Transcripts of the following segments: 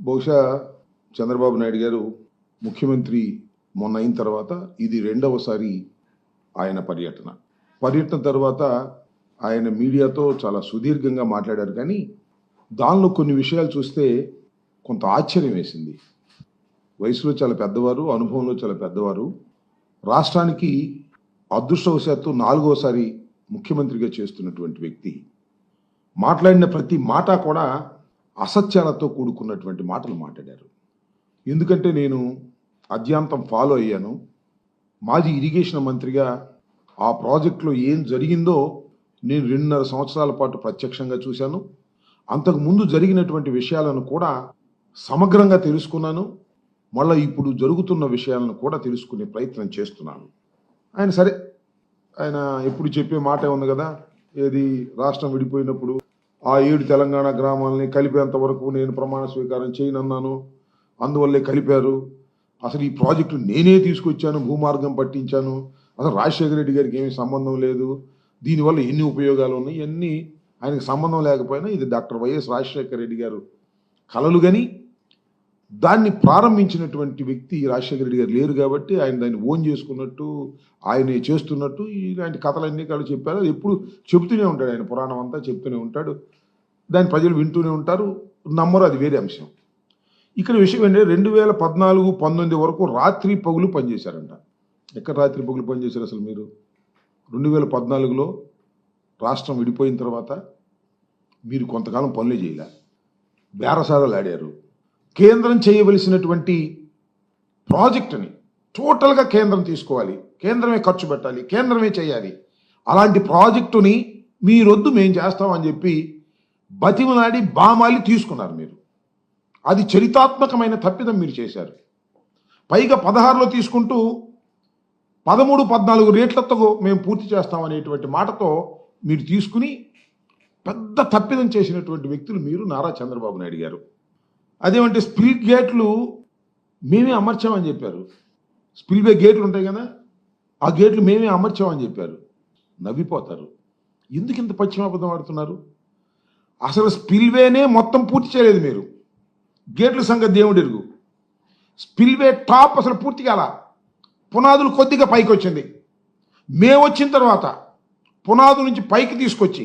బహుశా చంద్రబాబు నాయుడు గారు ముఖ్యమంత్రి మొన్న అయిన తర్వాత ఇది రెండవసారి ఆయన పర్యటన తర్వాత ఆయన మీడియాతో చాలా సుదీర్ఘంగా మాట్లాడారు. కానీ దానిలో కొన్ని విషయాలు చూస్తే కొంత ఆశ్చర్యం వేసింది. వయసులో చాలా పెద్దవారు, అనుభవంలో చాలా పెద్దవారు, రాష్ట్రానికి అదృష్టవశాత్తు 4వసారి ముఖ్యమంత్రిగా చేస్తున్నటువంటి వ్యక్తి మాట్లాడిన ప్రతి మాట కూడా అసత్యాలతో కూడుకున్నటువంటి మాటలు మాట్లాడారు. ఎందుకంటే నేను అద్యాంతం ఫాలో అయ్యాను. మాజీ ఇరిగేషన్ మంత్రిగా ఆ ప్రాజెక్టులో ఏం జరిగిందో నేను 2.5 సంవత్సరాల పాటు ప్రత్యక్షంగా చూశాను. అంతకు ముందు జరిగినటువంటి విషయాలను కూడా సమగ్రంగా తెలుసుకున్నాను. మళ్ళీ ఇప్పుడు జరుగుతున్న విషయాలను కూడా తెలుసుకునే ప్రయత్నం చేస్తున్నాను. ఆయన ఎప్పుడు చెప్పే మాట ఉంది కదా, ఏది రాష్ట్రం విడిపోయినప్పుడు ఆ 7 తెలంగాణ గ్రామాలని కలిపేంత వరకు నేను ప్రమాణ స్వీకారం చేయనన్నాను, అందువల్లే కలిపారు, అసలు ఈ ప్రాజెక్టు నేనే తీసుకొచ్చాను, భూమార్గం పట్టించాను, అసలు రాజశేఖర రెడ్డి గారికి ఏమీ సంబంధం లేదు, దీనివల్ల ఎన్ని ఉపయోగాలు ఉన్నాయి, ఇవన్నీ ఆయనకు సంబంధం లేకపోయినా ఇది డాక్టర్ వైఎస్ రాజశేఖర రెడ్డి గారు కలలు. కానీ దాన్ని ప్రారంభించినటువంటి వ్యక్తి రాజశేఖర రెడ్డి గారు లేరు కాబట్టి ఆయన దాన్ని ఓన్ చేసుకున్నట్టు, ఆయనే చేస్తున్నట్టు ఇలాంటి కథలన్నీ కూడా చెప్పారు. అది ఎప్పుడు చెబుతూనే ఉంటాడు, ఆయన పురాణం అంతా చెప్తూనే ఉంటాడు, దాన్ని ప్రజలు వింటూనే ఉంటారు, నమ్మరు, అది వేరే అంశం. ఇక్కడ విషయం ఏంటంటే 2014-19 వరకు రాత్రి పగులు పనిచేశారంట. ఎక్కడ రాత్రి పగులు పనిచేశారు అసలు మీరు? 2014లో రాష్ట్రం విడిపోయిన తర్వాత మీరు కొంతకాలం పనులే చేయలే, బేరసారాలు ఆడారు. కేంద్రం చేయవలసినటువంటి ప్రాజెక్టుని టోటల్గా కేంద్రం తీసుకోవాలి, కేంద్రమే ఖర్చు పెట్టాలి, కేంద్రమే చేయాలి, అలాంటి ప్రాజెక్టుని మీరొద్దు మేము చేస్తామని చెప్పి బతిమలాడి బామాలి తీసుకున్నారు మీరు. అది చరితాత్మకమైన తప్పిదం మీరు చేశారు. పైగా 16లో తీసుకుంటూ 13-14 రేట్లతో మేము పూర్తి చేస్తామనేటువంటి మాటతో మీరు తీసుకుని పెద్ద తప్పిదం చేసినటువంటి వ్యక్తులు మీరు, నారా చంద్రబాబు నాయుడు గారు. అదేమంటే స్పిల్ గేట్లు మేమే అమర్చామని చెప్పారు. స్పిల్వే గేట్లు ఉంటాయి కదా, ఆ గేట్లు మేమే అమర్చామని చెప్పారు. నవ్విపోతారు. ఎందుకు ఇంత పశ్చిమాబద్ధం ఆడుతున్నారు? అసలు స్పిల్వేనే మొత్తం పూర్తి చేయలేదు మీరు. గేట్ల సంగతి దేవుడు ఎరుగు. స్పిల్వే టాప్ అసలు పూర్తి కాల, పునాదులు కొద్దిగా పైకి వచ్చింది. మేము వచ్చిన తర్వాత పునాదుల నుంచి పైకి తీసుకొచ్చి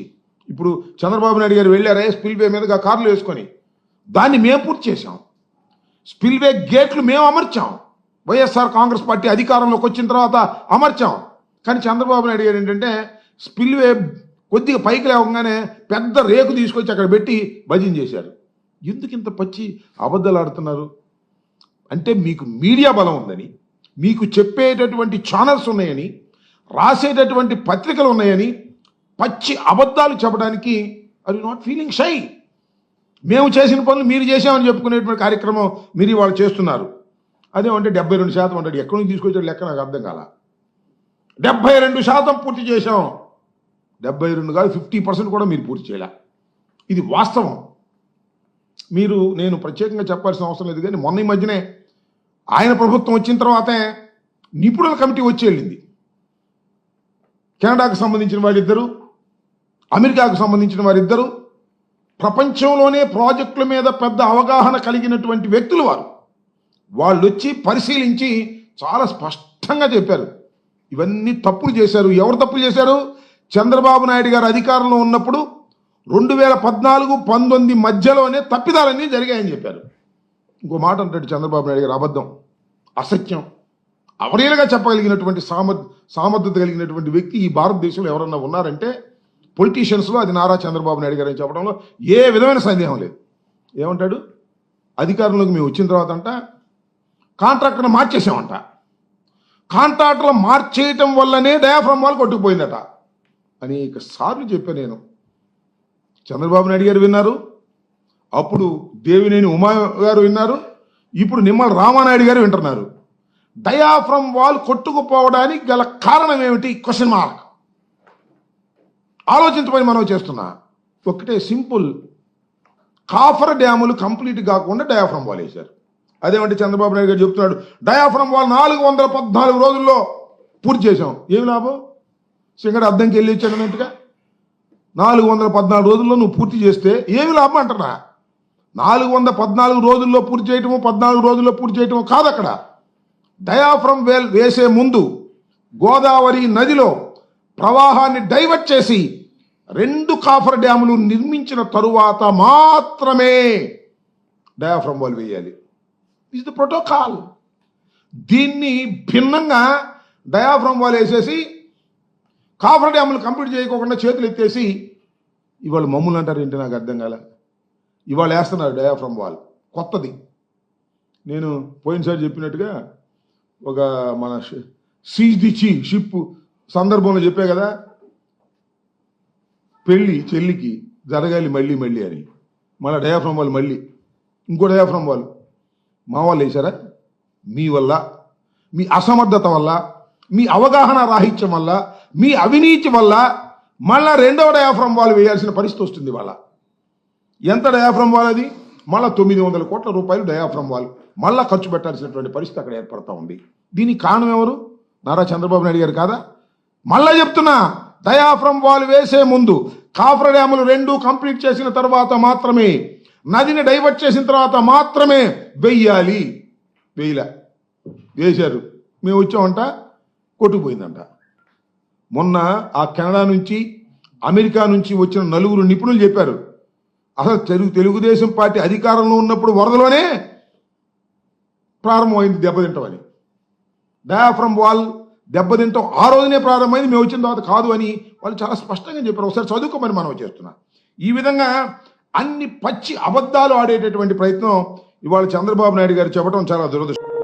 ఇప్పుడు చంద్రబాబు నాయుడు గారు వెళ్ళారే స్పిల్వే మీదుగా కార్లు వేసుకొని, దాన్ని మేము పూర్తి చేశాం. స్పిల్వే గేట్లు మేము అమర్చాం. వైఎస్ఆర్ కాంగ్రెస్ పార్టీ అధికారంలోకి వచ్చిన తర్వాత అమర్చాం. కానీ చంద్రబాబు నాయుడు గారు ఏంటంటే స్పిల్వే కొద్దిగా పైకి లేవగానే పెద్ద రేకు తీసుకొచ్చి అక్కడ పెట్టి భజన చేశారు. ఎందుకు ఇంత పచ్చి అబద్ధాలు ఆడుతున్నారు? అంటే మీకు మీడియా బలం ఉందని, మీకు చెప్పేటటువంటి ఛానల్స్ ఉన్నాయని, రాసేటటువంటి పత్రికలు ఉన్నాయని పచ్చి అబద్ధాలు చెప్పడానికి are you not feeling shy? మేము చేసిన పనులు మీరు చేసామని చెప్పుకునేటువంటి కార్యక్రమం మీరు ఇవాళ చేస్తున్నారు. అదేమంటే 72% అంటాడు. ఎక్కడి నుంచి తీసుకొచ్చాడు లెక్క నాకు అర్థం కాల. 72% పూర్తి చేశాం. 72 కాదు, 50% కూడా మీరు పూర్తి చేయలే. ఇది వాస్తవం. నేను ప్రత్యేకంగా చెప్పాల్సిన అవసరం లేదు. కానీ మొన్న ఈ మధ్యనే ఆయన ప్రభుత్వం వచ్చిన తర్వాతే నిపుణుల కమిటీ వచ్చి వెళ్ళింది. కెనడాకు సంబంధించిన వారిద్దరు, అమెరికాకు సంబంధించిన వారిద్దరు, ప్రపంచంలోనే ప్రాజెక్టుల మీద పెద్ద అవగాహన కలిగినటువంటి వ్యక్తులు వాళ్ళు వచ్చి పరిశీలించి చాలా స్పష్టంగా చెప్పారు, ఇవన్నీ తప్పులు చేశారు. ఎవరు తప్పులు చేశారు? చంద్రబాబు నాయుడు గారు అధికారంలో ఉన్నప్పుడు 2014-19 మధ్యలోనే తప్పిదాలన్నీ జరిగాయని చెప్పారు. ఇంకో మాట అంటాడు చంద్రబాబు నాయుడు గారు, అబద్ధం, అసత్యం, అవలీలగా చెప్పగలిగినటువంటి సామర్థ్యత కలిగినటువంటి వ్యక్తి ఈ భారతదేశంలో ఎవరన్నా ఉన్నారంటే పొలిటీషియన్స్లో అది నారా చంద్రబాబు నాయుడు గారు అని చెప్పడంలో ఏ విధమైన సందేహం లేదు. ఏమంటాడు? అధికారంలోకి మేము వచ్చిన తర్వాత అంట కాంట్రాక్టర్ని మార్చేసామంట, కాంట్రాక్టర్లు మార్చేయటం వల్లనే డయాఫ్రమ్ వాల్ కొట్టుకుపోయిందట అనేక సార్లు చెప్పాను నేను. చంద్రబాబు నాయుడు గారు విన్నారు, అప్పుడు దేవినేని ఉమా గారు విన్నారు, ఇప్పుడు నిమ్మల రామానాయుడు గారు వింటున్నారు. డయాఫ్రమ్ వాల్ కొట్టుకుపోవడానికి గల కారణం ఏమిటి? Question mark. ఆలోచించమని మనం చేస్తున్నా. ఒకటే సింపుల్, కాఫర్ డ్యాములు కంప్లీట్ కాకుండా డయాఫ్రమ్ వాల్ వేశారు. అదేమంటే చంద్రబాబు నాయుడు గారు చెప్తున్నాడు డయాఫ్రమ్ వాల్ 414 రోజుల్లో పూర్తి చేశాం. ఏమి లాభం? సింగడు అద్దంకి వెళ్ళి వచ్చాడన్నట్టుగా 414 రోజుల్లో నువ్వు పూర్తి చేస్తే ఏమి లాభం అంటున్నా? 414 రోజుల్లో పూర్తి చేయటము, 14 రోజుల్లో పూర్తి చేయటము కాదు. అక్కడ డయాఫ్రమ్ వెల్ వేసే ముందు గోదావరి నదిలో ప్రవాహాన్ని డైవర్ట్ చేసి 2 కాఫర్ డ్యాములు నిర్మించిన తరువాత మాత్రమే డయాఫ్రమ్ వాల్ వేయాలి. Is the protocol. దీన్ని భిన్నంగా డయాఫ్రమ్ వాల్ వేసేసి కాఫర్ డ్యాములు కంప్లీట్ చేయకోకుండా చేతులు ఎత్తేసి ఇవాళ మమ్మల్ని అంటారు ఏంటి, నాకు అర్థం కాలే. ఇవాళ వేస్తున్నారు డయాఫ్రమ్ వాల్ కొత్తది. నేను పోయినసారి చెప్పినట్టుగా ఒక మన సీజ్ ది షిప్ సందర్భంలో చెప్పా కదా, పెళ్ళి చెల్లికి జరగాలి మళ్ళీ మళ్ళీ అని, మళ్ళీ డయాఫ్రమ్ వాల్ మళ్ళీ ఇంకో డయాఫ్రమ్ వాల్ మా వాళ్ళు వేశారా? మీ వల్ల, మీ అసమర్థత వల్ల, మీ అవగాహన రాహిత్యం వల్ల, మీ అవినీతి వల్ల మళ్ళా 2వ డయాఫ్రమ్ వాల్ వేయాల్సిన పరిస్థితి వస్తుంది. వాళ్ళ ఎంత డయాఫ్రమ్ వాల్ అది? మళ్ళీ 900 కోట్ల రూపాయలు డయాఫ్రమ్ వాల్ మళ్ళా ఖర్చు పెట్టాల్సినటువంటి పరిస్థితి అక్కడ ఏర్పడతా ఉంది. దీనికి కారణం ఎవరు? నారా చంద్రబాబు నాయుడు గారు కాదా? మళ్ళా చెప్తున్నా, డయాఫ్రమ్ వాల్ వేసే ముందు కాఫర్ డ్యాములు 2 కంప్లీట్ చేసిన తర్వాత మాత్రమే, నదిని డైవర్ట్ చేసిన తర్వాత మాత్రమే వెయ్యాలి. వేయలే, వేశారు. మేము వచ్చామంట, కొట్టుకుపోయిందంట. మొన్న ఆ కెనడా నుంచి, అమెరికా నుంచి వచ్చిన 4 నిపుణులు చెప్పారు, అసలు తెలుగుదేశం పార్టీ అధికారంలో ఉన్నప్పుడు వరదలోనే ప్రారంభమైంది దెబ్బతింటామని. డయాఫ్రమ్ వాల్ దెబ్బతింటాం ఆ రోజునే ప్రారంభమైంది, మేము వచ్చిన తర్వాత కాదు అని వాళ్ళు చాలా స్పష్టంగా చెప్పారు. ఒకసారి చదువుకోమని మనం చేస్తున్నా. ఈ విధంగా అన్ని పచ్చి అబద్ధాలు ఆడేటటువంటి ప్రయత్నం ఇవాళ చంద్రబాబు నాయుడు గారు చెప్పడం చాలా దురదృష్టం.